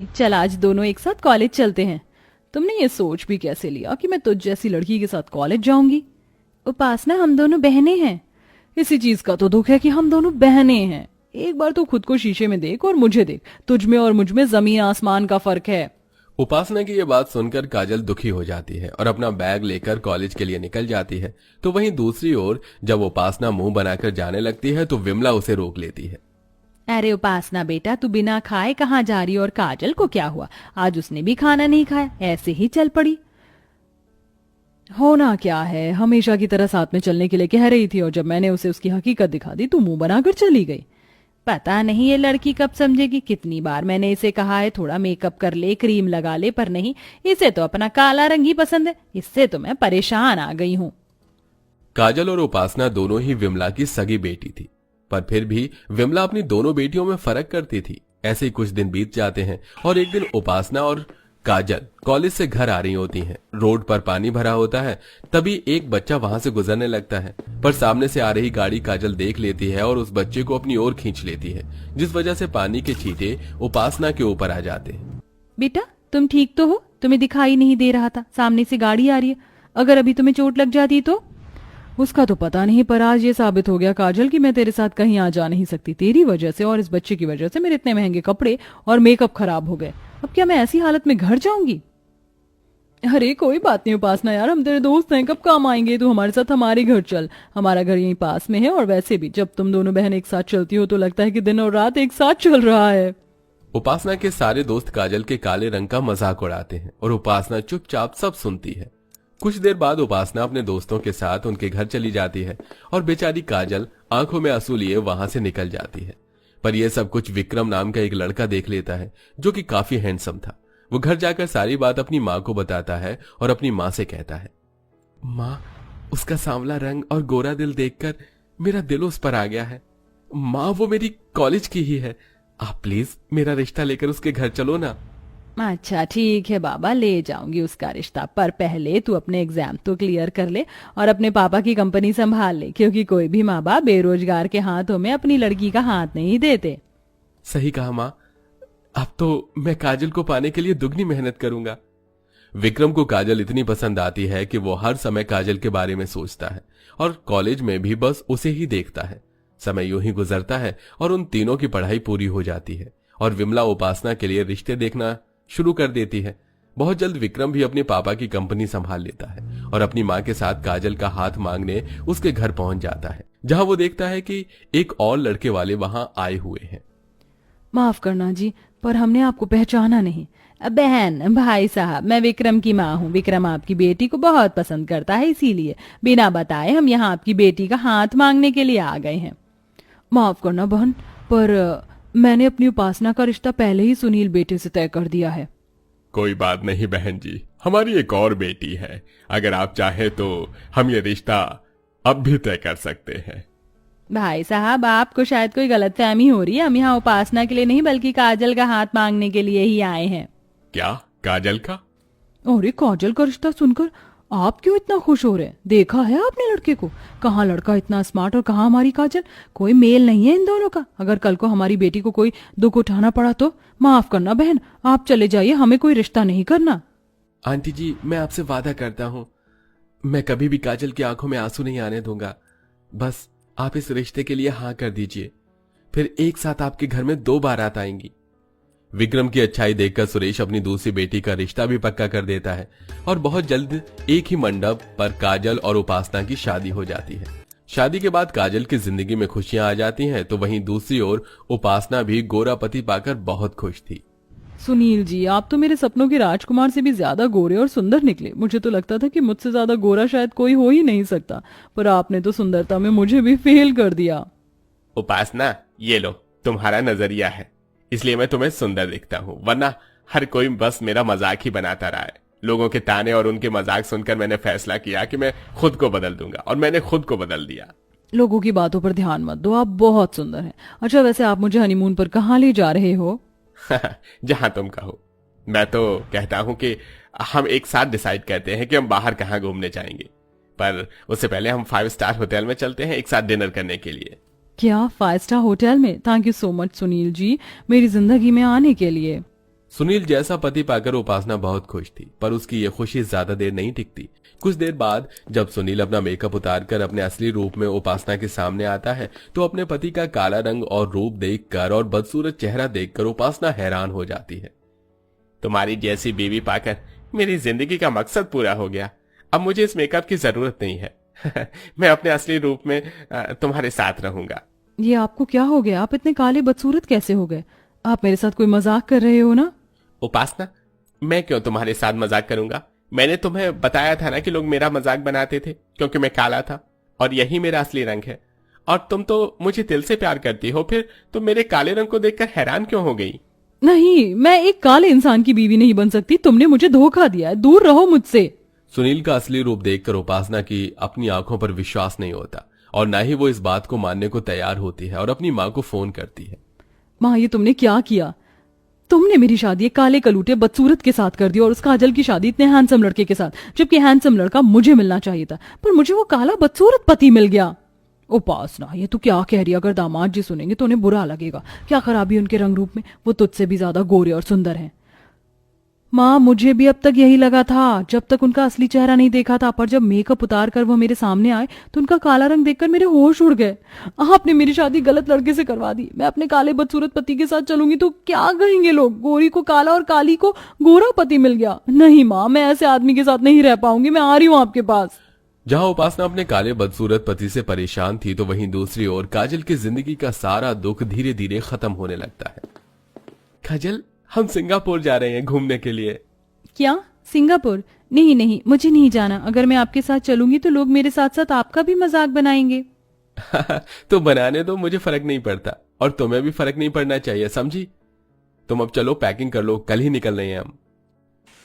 चल आज दोनों एक साथ कॉलेज चलते हैं। तुमने ये सोच भी कैसे लिया कि मैं तुझ जैसी लड़की के साथ कॉलेज जाऊंगी? उपासना, हम दोनों बहनें हैं। इसी चीज का तो दुख है कि हम दोनों बहनें हैं। एक बार तो खुद को शीशे में देख और मुझे देख, तुझ में और मुझ में जमीन आसमान का फर्क है। उपासना की ये बात सुनकर काजल दुखी हो जाती है और अपना बैग लेकर कॉलेज के लिए निकल जाती है। तो वहीं दूसरी ओर जब उपासना मुंह बनाकर जाने लगती है तो विमला उसे रोक लेती है। अरे उपासना बेटा, तू बिना खाए कहाँ जा रही? और काजल को क्या हुआ? आज उसने भी खाना नहीं खाया, ऐसे ही चल पड़ी। होना क्या है, हमेशा की तरह साथ में चलने के लिए कह रही थी और जब मैंने उसे उसकी हकीकत दिखा दी तो मुंह बनाकर चली गई। पता नहीं ये लड़की कब समझेगी। कितनी बार मैंने इसे कहा है थोड़ा मेकअप कर ले, क्रीम लगा ले, पर नहीं, इसे तो अपना काला रंग ही पसंद है। इससे तो मैं परेशान आ गई हूँ। काजल और उपासना दोनों ही विमला की सगी बेटी थी, पर फिर भी विमला अपनी दोनों बेटियों में फर्क करती थी। ऐसे ही कुछ दिन बीत जाते हैं और एक दिन उपासना और काजल कॉलेज से घर आ रही होती हैं। रोड पर पानी भरा होता है, तभी एक बच्चा वहां से गुजरने लगता है, पर सामने से आ रही गाड़ी काजल देख लेती है और उस बच्चे को अपनी ओर खींच लेती है, जिस वजह से पानी के छींटे उपासना के ऊपर आ जाते हैं। बेटा तुम ठीक तो हो? तुम्हें दिखाई नहीं दे रहा था सामने से गाड़ी आ रही है? अगर अभी तुम्हें चोट लग जाती तो? उसका तो पता नहीं, पर आज ये साबित हो गया काजल कि मैं तेरे साथ कहीं आ जा नहीं सकती। तेरी वजह से और इस बच्चे की वजह से मेरे इतने महंगे कपड़े और मेकअप खराब हो गए। अब क्या मैं ऐसी हालत में घर जाऊंगी? अरे कोई बात नहीं उपासना यार, हम तेरे दोस्त हैं, कब काम आएंगे? तू हमारे साथ हमारे घर चल, हमारा घर यहीं पास में है। और वैसे भी जब तुम दोनों बहन एक साथ चलती हो तो लगता है कि दिन और रात एक साथ चल रहा है। उपासना के सारे दोस्त काजल के काले रंग का मजाक उड़ाते हैं और उपासना चुपचाप सब सुनती है। कुछ देर बाद उपासना अपने दोस्तों के साथ उनके घर चली जाती है और बेचारी काजल आंखों में आंसू लिए वहां से निकल जाती है। पर यह सब कुछ विक्रम नाम का एक लड़का देख लेता है, जो कि काफी हैंडसम था। वो घर जाकर सारी बात अपनी माँ को बताता है और अपनी माँ से कहता है, माँ, उसका सांवला रंग और गोरा दिल देखकर मेरा दिल उस पर आ गया है। माँ, वो मेरी कॉलेज की ही है। आप प्लीज मेरा रिश्ता लेकर उसके घर चलो ना। अच्छा ठीक है बाबा, ले जाऊंगी उसका रिश्ता, पर पहले तू अपने एग्जाम तो क्लियर कर ले और अपने पापा की कंपनी संभाल ले, क्योंकि कोई भी माँ बाप बेरोजगार के हाथों में अपनी लड़की का हाथ नहीं देते। सही कहा माँ, अब तो मैं काजल को पाने के लिए दुगनी मेहनत करूंगा। विक्रम को काजल इतनी पसंद आती है कि वो हर समय काजल के बारे में सोचता है और कॉलेज में भी बस उसे ही देखता है। समय यूं ही गुजरता है और उन तीनों की पढ़ाई पूरी हो जाती है और विमला उपासना के लिए रिश्ते देखना शुरू कर देती है। बहुत जल्द विक्रम भी अपने पापा की कंपनी संभाल लेता है और अपनी माँ के साथ काजल का हाथ मांगने उसके घर पहुंच जाता है, जहां वो देखता है कि एक और लड़के वाले वहां आए हुए हैं। माफ करना जी, पर हमने आपको पहचाना नहीं। बहन, भाई साहब, मैं विक्रम की माँ हूँ। विक्रम आपकी बेटी को बहुत पसंद करता है, इसीलिए बिना बताए हम यहाँ आपकी बेटी का हाथ मांगने के लिए आ गए हैं। माफ करना बहन, पर मैंने अपनी उपासना का रिश्ता पहले ही सुनील बेटे से तय कर दिया है। कोई बात नहीं बहन जी, हमारी एक और बेटी है। अगर आप चाहे तो हम ये रिश्ता अब भी तय कर सकते हैं। भाई साहब, आपको शायद कोई गलतफहमी हो रही है। हम यहाँ उपासना के लिए नहीं बल्कि काजल का हाथ मांगने के लिए ही आए हैं। क्या, काजल का? अरे काजल का रिश्ता सुनकर आप क्यों इतना खुश हो रहे हैं? देखा है आपने लड़के को? कहाँ लड़का इतना स्मार्ट और कहाँ हमारी काजल। कोई मेल नहीं है इन दोनों का। अगर कल को हमारी बेटी को कोई दुख उठाना पड़ा तो माफ करना बहन, आप चले जाइए, हमें कोई रिश्ता नहीं करना। आंटी जी, मैं आपसे वादा करता हूँ, मैं कभी भी काजल की आंखों में आंसू नहीं आने दूंगा। बस आप इस रिश्ते के लिए हाँ कर दीजिए, फिर एक साथ आपके घर में 2 बारात आएंगी। विक्रम की अच्छाई देखकर सुरेश अपनी दूसरी बेटी का रिश्ता भी पक्का कर देता है और बहुत जल्द एक ही मंडप पर काजल और उपासना की शादी हो जाती है। शादी के बाद काजल की जिंदगी में खुशियां आ जाती हैं, तो वहीं दूसरी ओर उपासना भी गोरा पति पाकर बहुत खुश थी। सुनील जी, आप तो मेरे सपनों के राजकुमार से भी ज्यादा गोरे और सुंदर निकले। मुझे तो लगता था कि मुझसे ज्यादा गोरा शायद कोई हो ही नहीं सकता, पर आपने तो सुंदरता में मुझे भी फेल कर दिया। उपासना, ये लो तुम्हारा नजरिया है, इसलिए मैं तुम्हें सुंदर दिखता हूँ, वरना हर कोई बस मेरा मजाक ही बनाता रहा है। लोगों के ताने और उनके मजाक सुनकर मैंने फैसला किया कि मैं खुद को बदल दूंगा, और मैंने खुद को बदल दिया। लोगों की बातों पर ध्यान मत दो, आप बहुत सुंदर हैं। अच्छा वैसे आप मुझे हनीमून पर कहाँ ले जा रहे हो? जहां तुम कहो। मैं तो कहता हूं कि हम एक साथ डिसाइड करते हैं कि हम बाहर कहां घूमने जाएंगे, पर उससे पहले हम 5 स्टार होटल में चलते हैं एक साथ डिनर करने के लिए। क्या 5 स्टार होटल में? Thank you so much Sunil ji, मेरी जिंदगी में आने के लिए। सुनील जैसा पति पाकर उपासना बहुत खुश थी, पर उसकी ये खुशी ज्यादा देर नहीं टिकती। कुछ देर बाद जब सुनील अपना मेकअप उतारकर अपने असली रूप में उपासना के सामने आता है तो अपने पति का काला रंग और रूप देखकर और बदसूरत चेहरा देखकर उपासना हैरान हो जाती है। तुम्हारी जैसी बीवी पाकर मेरी जिंदगी का मकसद पूरा हो गया। अब मुझे इस मेकअप की जरूरत नहीं है। मैं अपने असली रूप में तुम्हारे साथ रहूंगा। ये आपको क्या हो गया? आप इतने काले बदसूरत कैसे हो गए? आप मेरे साथ कोई मजाक कर रहे हो ना? उपासना, मैं क्यों तुम्हारे साथ मजाक करूंगा? मैंने तुम्हें बताया था ना कि लोग मेरा मजाक बनाते थे क्योंकि मैं काला था और यही मेरा असली रंग है। और तुम तो मुझे दिल से प्यार करती हो, फिर तुम मेरे काले रंग को देखकर हैरान क्यों हो गई? नहीं, मैं एक काले इंसान की बीवी नहीं बन सकती। तुमने मुझे धोखा दिया है, दूर रहो मुझसे। सुनील का असली रूप देखकर उपासना की अपनी आंखों पर विश्वास नहीं होता और न ही वो इस बात को मानने को तैयार होती है और अपनी माँ को फोन करती है। माँ, ये तुमने क्या किया? तुमने मेरी शादी एक काले कलूटे बदसूरत के साथ कर दी और उस काजल की शादी इतने हैंडसम लड़के के साथ, जबकि हैंडसम लड़का मुझे मिलना चाहिए था, पर मुझे वो काला बदसूरत पति मिल गया। उपासना, ये तू क्या कह रही है? अगर दामाद जी सुनेंगे तो उन्हें बुरा लगेगा। क्या खराबी उनके रंग रूप में? वो तुझसे भी ज्यादा गोरे और सुंदर हैं। माँ, मुझे भी अब तक यही लगा था जब तक उनका असली चेहरा नहीं देखा था, पर जब मेकअप उतार कर वो मेरे सामने आए तो उनका काला रंग देखकर मेरे होश उड़ गए। आपने मेरी शादी गलत लड़के से करवा दी। मैं अपने काले बदसूरत पति के साथ चलूंगी तो क्या कहेंगे लोग? गोरी को काला और काली को गोरा पति मिल गया। नहीं माँ, मैं ऐसे आदमी के साथ नहीं रह पाऊंगी। मैं आ रही हूँ आपके पास। जहां उपासना अपने काले बदसूरत पति से परेशान थी तो वहीं दूसरी ओर काजल की जिंदगी का सारा दुख धीरे धीरे खत्म होने लगता है। काजल, हम सिंगापुर जा रहे हैं घूमने के लिए। क्या? सिंगापुर? नहीं नहीं, मुझे नहीं जाना। अगर मैं आपके साथ चलूंगी तो लोग मेरे साथ साथ आपका भी मजाक बनाएंगे। तो बनाने दो, मुझे फर्क नहीं पड़ता और तुम्हें भी फर्क नहीं पड़ना चाहिए, समझी? तुम अब चलो, पैकिंग कर लो, कल ही निकल रहे हैं हम।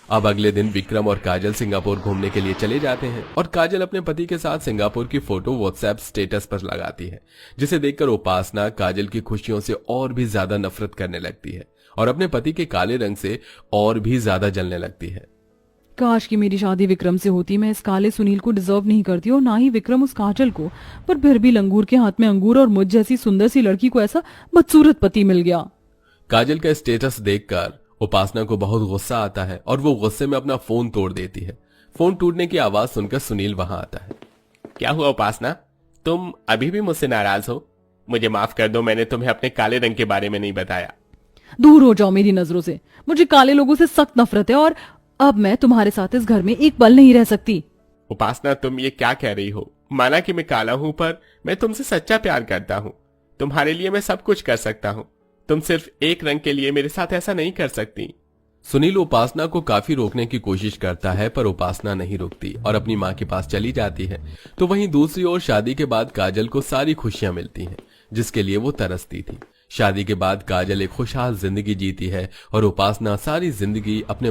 अब अगले दिन विक्रम और काजल सिंगापुर घूमने के लिए चले जाते हैं और काजल अपने पति के साथ सिंगापुर की फोटो व्हाट्सएप स्टेटस पर लगाती है, जिसे देखकर उपासना काजल की खुशियों से और भी ज्यादा नफरत करने लगती है और अपने पति के काले रंग से और भी ज्यादा जलने लगती है। काश कि मेरी शादी विक्रम से होती। मैं इस काले सुनील को डिजर्व नहीं करती और ना ही विक्रम उस काजल को, पर फिर भी लंगूर के हाथ में अंगूर और मुझ जैसी सुंदर सी लड़की को ऐसा बदसूरत पति मिल गया। काजल का स्टेटस देखकर उपासना को बहुत गुस्सा आता है और वो गुस्से में अपना फोन तोड़ देती है। फोन टूटने की आवाज सुनकर सुनील वहां आता है। क्या हुआ उपासना, तुम अभी भी मुझसे नाराज हो? मुझे माफ कर दो, मैंने तुम्हें अपने काले रंग के बारे में नहीं बताया। दूर हो जाओ मेरी नजरों से। मुझे काले लोगों से सख्त नफरत है और अब मैं तुम्हारे साथ इस घर में एक पल नहीं रह सकती। उपासना, तुम ये क्या कह रही हो? माना कि मैं काला हूं, पर मैं तुमसे सच्चा प्यार करता हूं। तुम्हारे लिए मैं सब कुछ कर सकता हूं। तुम सिर्फ एक रंग के लिए मेरे साथ ऐसा नहीं कर सकती। सुनील उपासना को काफी रोकने की कोशिश करता है, पर उपासना नहीं रुकती और अपनी माँ के पास चली जाती है। तो वहीं दूसरी ओर शादी के बाद काजल को सारी खुशियां मिलती हैं, जिसके लिए वो तरसती थी। शादी के बाद काजल एक खुशहाल जिंदगी जीती है और उपासना सारी जिंदगी अपने